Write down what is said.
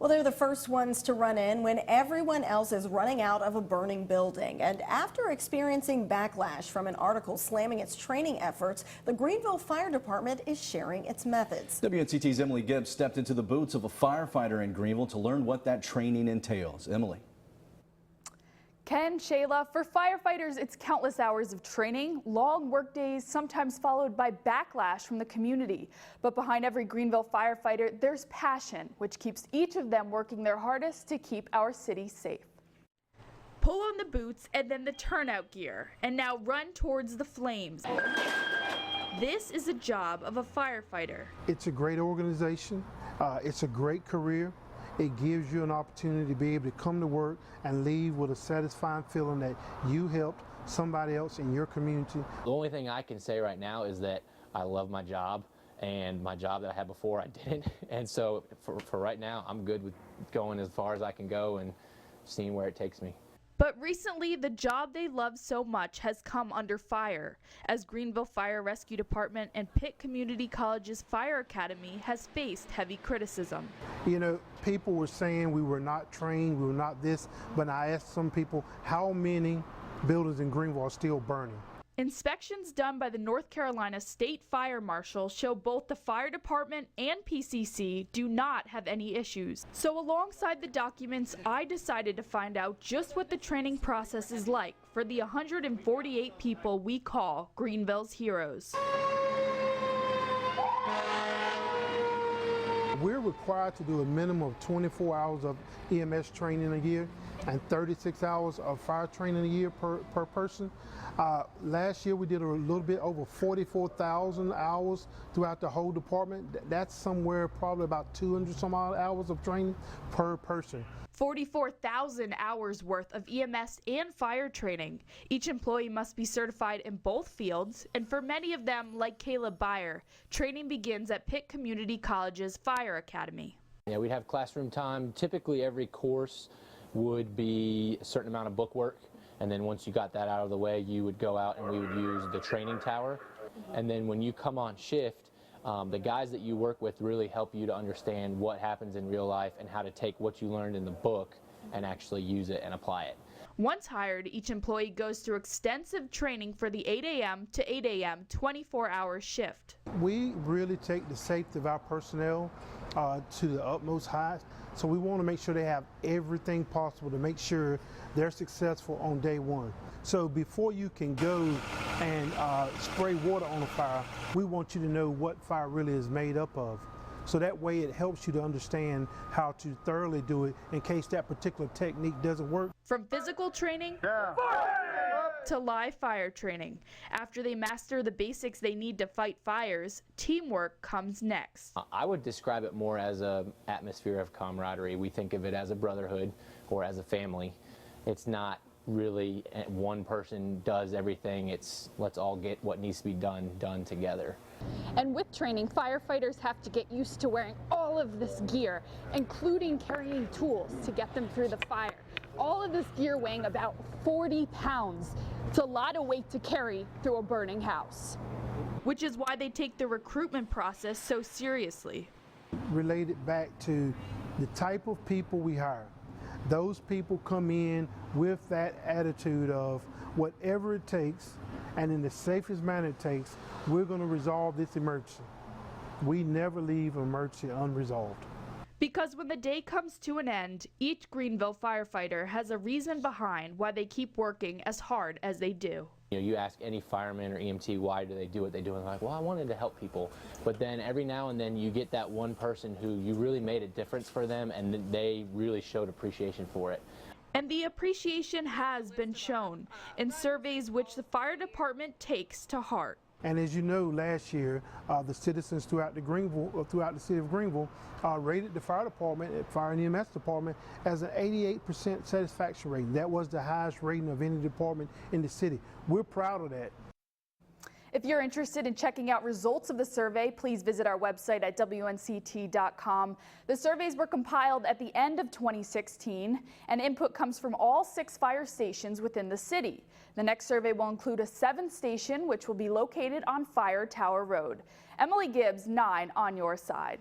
Well, they're the first ones to run in when everyone else is running out of a burning building. And after experiencing backlash from an article slamming its training efforts, the Greenville Fire Department is sharing its methods. WNCT's Emily Gibbs stepped into the boots of a firefighter in Greenville to learn what that training entails. Emily. Ken, Shayla, for firefighters, it's countless hours of training, long work days, sometimes followed by backlash from the community. But behind every Greenville firefighter, there's passion, which keeps each of them working their hardest to keep our city safe. Pull on the boots and then the turnout gear, and now run towards the flames. This is a job of a firefighter. It's a great organization. It's a great career. It gives you an opportunity to be able to come to work and leave with a satisfying feeling that you helped somebody else in your community. The only thing I can say right now is that I love my job, and my job that I had before I didn't. And so for right now, I'm good with going as far as I can go and seeing where it takes me. But recently, the job they love so much has come under fire, as Greenville Fire Rescue Department and Pitt Community College's Fire Academy has faced heavy criticism. You know, people were saying we were not trained, we were not this, but I asked some people how many buildings in Greenville are still burning. Inspections done by the North Carolina State Fire Marshal show both the fire department and PCC do not have any issues. So alongside the documents, I decided to find out just what the training process is like for the 148 people we call Greenville's heroes. We're required to do a minimum of 24 hours of EMS training a year and 36 hours of fire training a year per person. Last year we did a little bit over 44,000 hours throughout the whole department. That's somewhere probably about 200 some odd hours of training per person. 44,000 hours worth of EMS and fire training. Each employee must be certified in both fields, and for many of them, like Caleb Byer, training begins at Pitt Community College's Fire Academy. Yeah, we'd have classroom time. Typically every course would be a certain amount of book work, and then once you got that out of the way, you would go out and we would use the training tower. And then when you come on shift, the guys that you work with really help you to understand what happens in real life and how to take what you learned in the book and actually use it and apply it. Once hired, each employee goes through extensive training for the 8 a.m. to 8 a.m. 24-hour shift. We really take the safety of our personnel to the utmost heights, so we want to make sure they have everything possible to make sure they're successful on day one. So before you can go and spray water on a fire, we want you to know what fire really is made up of. So that way it helps you to understand how to thoroughly do it in case that particular technique doesn't work. From physical training to live fire training. After they master the basics they need to fight fires, teamwork comes next. I would describe it more as an atmosphere of camaraderie. We think of it as a brotherhood or as a family. It's not really one person does everything. It's let's all get what needs to be done together. And with training, firefighters have to get used to wearing all of this gear, including carrying tools to get them through the fire. All of this gear weighing about 40 pounds. It's a lot of weight to carry through a burning house. Which is why they take the recruitment process so seriously. Related back to the type of people we hire. Those people come in with that attitude of whatever it takes and in the safest manner it takes, we're going to resolve this emergency. We never leave an emergency unresolved. Because when the day comes to an end, each Greenville firefighter has a reason behind why they keep working as hard as they do. You know, you ask any fireman or EMT why do they do what they do, and they're like, well, I wanted to help people. But then every now and then you get that one person who you really made a difference for them and they really showed appreciation for it. And the appreciation has been shown in surveys which the fire department takes to heart. And as you know, last year, the citizens throughout the city of Greenville rated the fire department, fire and EMS department, as an 88% satisfaction rating. That was the highest rating of any department in the city. We're proud of that. If you're interested in checking out results of the survey, please visit our website at WNCT.com. The surveys were compiled at the end of 2016, and input comes from all 6 fire stations within the city. The next survey will include a 7th station, which will be located on Fire Tower Road. Emily Gibbs, 9 on your side.